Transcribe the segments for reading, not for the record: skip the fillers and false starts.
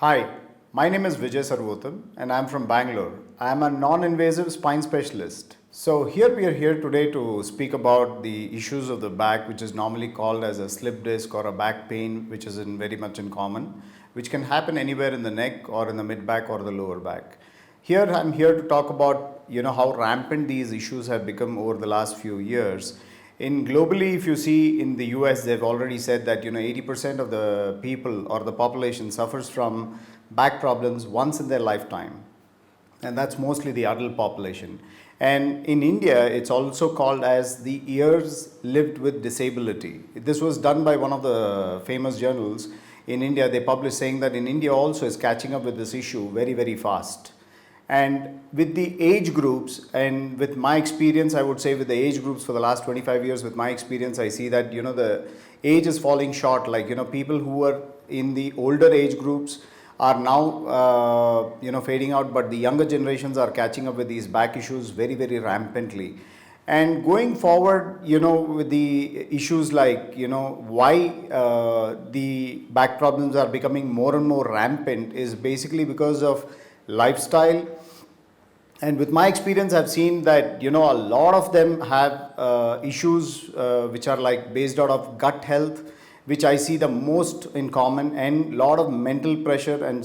Hi, my name is Vijay Sarvotham and I'm from Bangalore. I am a non-invasive spine specialist. So here we are here today to speak about the issues of the back, which is normally called as a slip disc or a back pain, which is very much in common, which can happen anywhere in the neck or in the mid back or the lower back. Here I'm here to talk about how rampant these issues have become over the last few years. In globally, if you see in the US, they've already said that 80% of the people or the population suffers from back problems once in their lifetime, and that's mostly the adult population. And in India, it's also called as the years lived with disability. This was done by one of the famous journals in India. They published saying that in India also is catching up with this issue very, very fast. And with the age groups, and with my experience, I would say with the age groups for the last 25 years, with my experience, I see that the age is falling short. Like people who are in the older age groups are now fading out, but the younger generations are catching up with these back issues very, very rampantly. And going forward, with the issues like why the back problems are becoming more and more rampant is basically because of lifestyle. And with my experience, I've seen that a lot of them have issues which are like based out of gut health, which I see the most in common, and lot of mental pressure and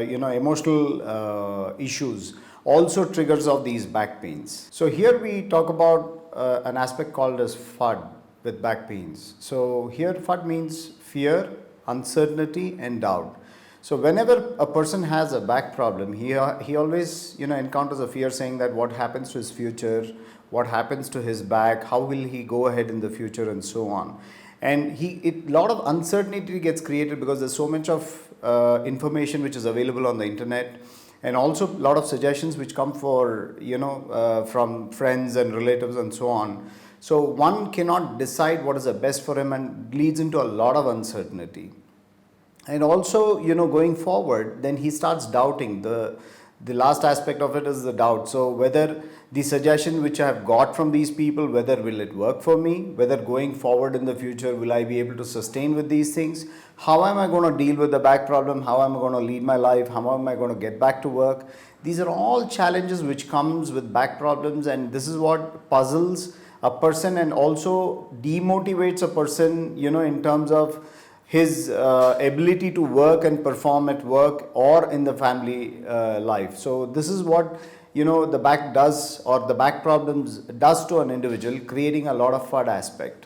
emotional issues also triggers of these back pains. So here we talk about an aspect called as FUD with back pains. So here FUD means fear, uncertainty, and doubt. So whenever a person has a back problem, he always encounters a fear, saying that what happens to his future, what happens to his back, how will he go ahead in the future, and so on. And a lot of uncertainty gets created because there's so much of information which is available on the internet, and also a lot of suggestions which come from friends and relatives and so on. So one cannot decide what is the best for him, and leads into a lot of uncertainty. And also, going forward, then he starts doubting. The last aspect of it is the doubt. So whether the suggestion which I have got from these people, whether will it work for me, whether going forward in the future, will I be able to sustain with these things? How am I going to deal with the back problem? How am I going to lead my life? How am I going to get back to work? These are all challenges which comes with back problems, and this is what puzzles a person and also demotivates a person, in terms of his ability to work and perform at work or in the family life. So this is what the back does, or the back problems does to an individual, creating a lot of FUD aspect.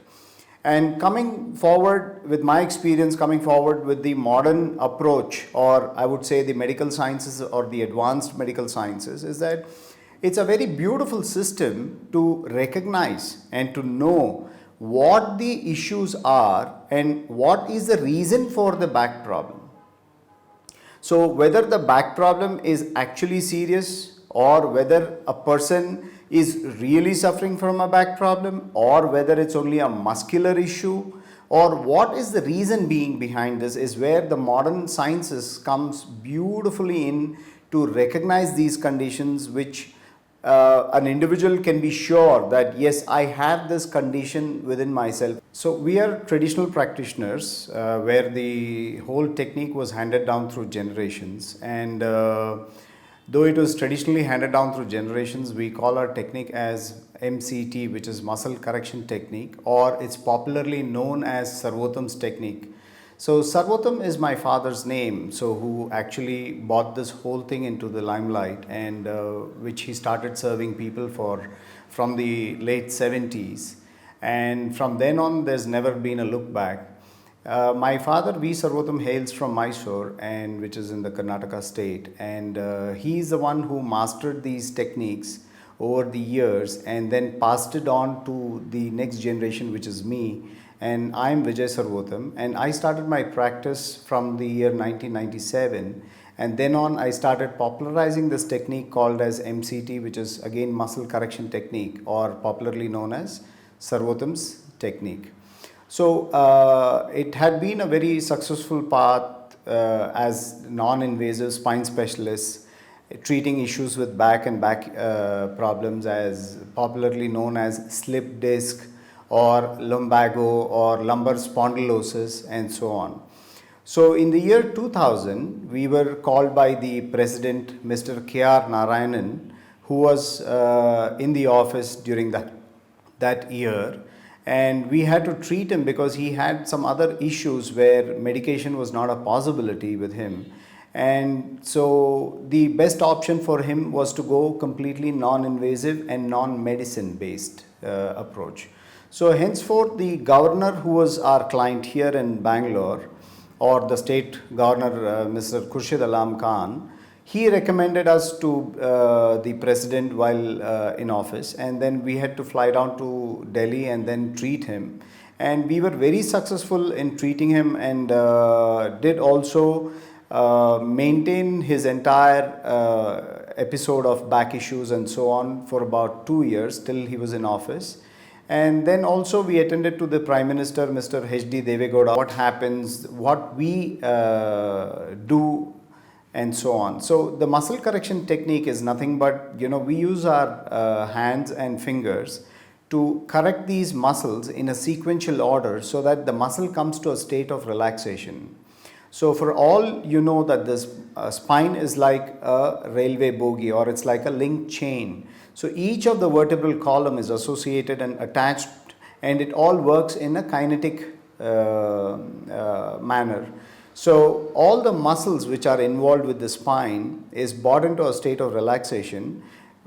And coming forward with my experience, coming forward with the modern approach, or I would say the medical sciences or the advanced medical sciences, is that it's a very beautiful system to recognize and to know what the issues are and what is the reason for the back problem. So whether the back problem is actually serious, or whether a person is really suffering from a back problem, or whether it's only a muscular issue, or what is the reason being behind this, is where the modern sciences comes beautifully in to recognize these conditions, which an individual can be sure that yes, I have this condition within myself. So we are traditional practitioners where the whole technique was handed down through generations, and though it was traditionally handed down through generations, we call our technique as MCT, which is muscle correction technique, or it's popularly known as Sarvotham's technique. So Sarvotham is my father's name, so who actually brought this whole thing into the limelight, and which he started serving people from the late 70s. And from then on, there's never been a look back. My father, V. Sarvotham, hails from Mysore, and which is in the Karnataka state, and he's the one who mastered these techniques over the years and then passed it on to the next generation, which is me. And I'm Vijay Sarvotham, and I started my practice from the year 1997, and then on I started popularizing this technique called as MCT, which is again muscle correction technique, or popularly known as Sarvotham's technique. So it had been a very successful path as non-invasive spine specialists, treating issues with back and back problems, as popularly known as slip disc, or lumbago, or lumbar spondylosis, and so on. So in the year 2000, we were called by the president, Mr. K.R. Narayanan, who was in the office during that year, and we had to treat him because he had some other issues where medication was not a possibility with him. And so the best option for him was to go completely non-invasive and non-medicine based approach. So henceforth, the governor who was our client here in Bangalore, or the state governor, Mr. Khurshid Alam Khan, he recommended us to the president while in office, and then we had to fly down to Delhi and then treat him. And we were very successful in treating him, and did also maintain his entire episode of back issues and so on for about 2 years till he was in office. And then also we attended to the Prime Minister, Mr. H.D. Devegowda, what happens, what we do, and so on. So the muscle correction technique is nothing but, we use our hands and fingers to correct these muscles in a sequential order so that the muscle comes to a state of relaxation. So for all you know that this spine is like a railway bogie, or it's like a link chain. So each of the vertebral column is associated and attached, and it all works in a kinetic manner. So all the muscles which are involved with the spine is brought into a state of relaxation.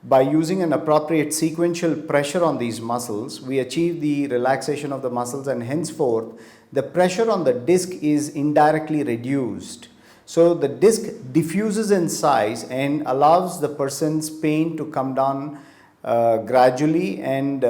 By using an appropriate sequential pressure on these muscles, we achieve the relaxation of the muscles, and henceforth the pressure on the disc is indirectly reduced. So the disc diffuses in size and allows the person's pain to come down gradually and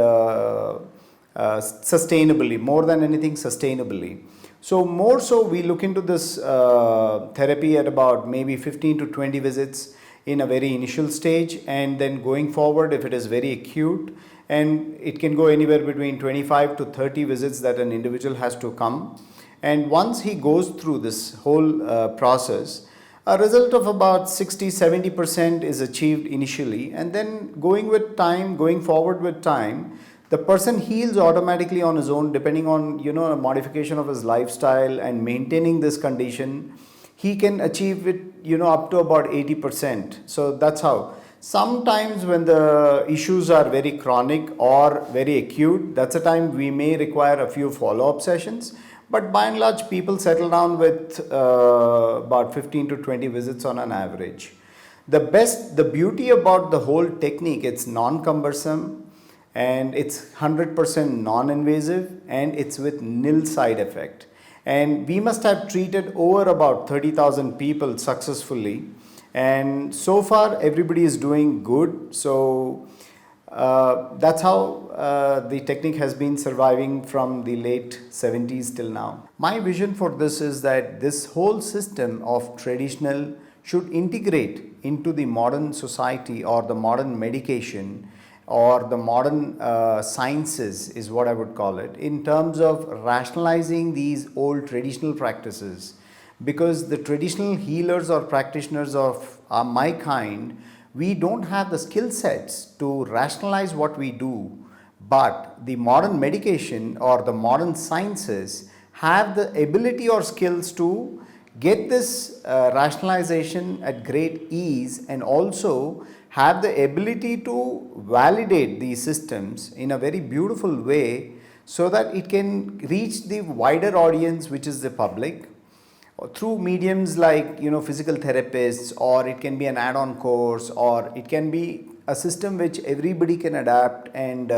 sustainably, more than anything sustainably. So more so we look into this therapy at about maybe 15 to 20 visits in a very initial stage, and then going forward if it is very acute, and it can go anywhere between 25 to 30 visits that an individual has to come. And once he goes through this whole process, a result of about 60-70% is achieved initially, and then going forward with time, the person heals automatically on his own, depending on a modification of his lifestyle and maintaining this condition. He can achieve it up to about 80%. So that's how. Sometimes when the issues are very chronic or very acute, that's a time we may require a few follow-up sessions. But by and large, people settle down with about 15 to 20 visits on an average. The beauty about the whole technique, it's non-cumbersome, and it's 100% non-invasive, and it's with nil side effect. And we must have treated over about 30,000 people successfully, and so far everybody is doing good. So that's how the technique has been surviving from the late 70s till now. My vision for this is that this whole system of traditional should integrate into the modern society, or the modern medication, or the modern sciences is what I would call it, in terms of rationalizing these old traditional practices. Because the traditional healers or practitioners of my kind, we don't have the skill sets to rationalize what we do, but the modern medication or the modern sciences have the ability or skills to get this rationalization at great ease, and also have the ability to validate these systems in a very beautiful way, so that it can reach the wider audience, which is the public, through mediums like physical therapists, or it can be an add-on course, or it can be a system which everybody can adapt and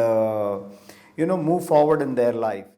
move forward in their life.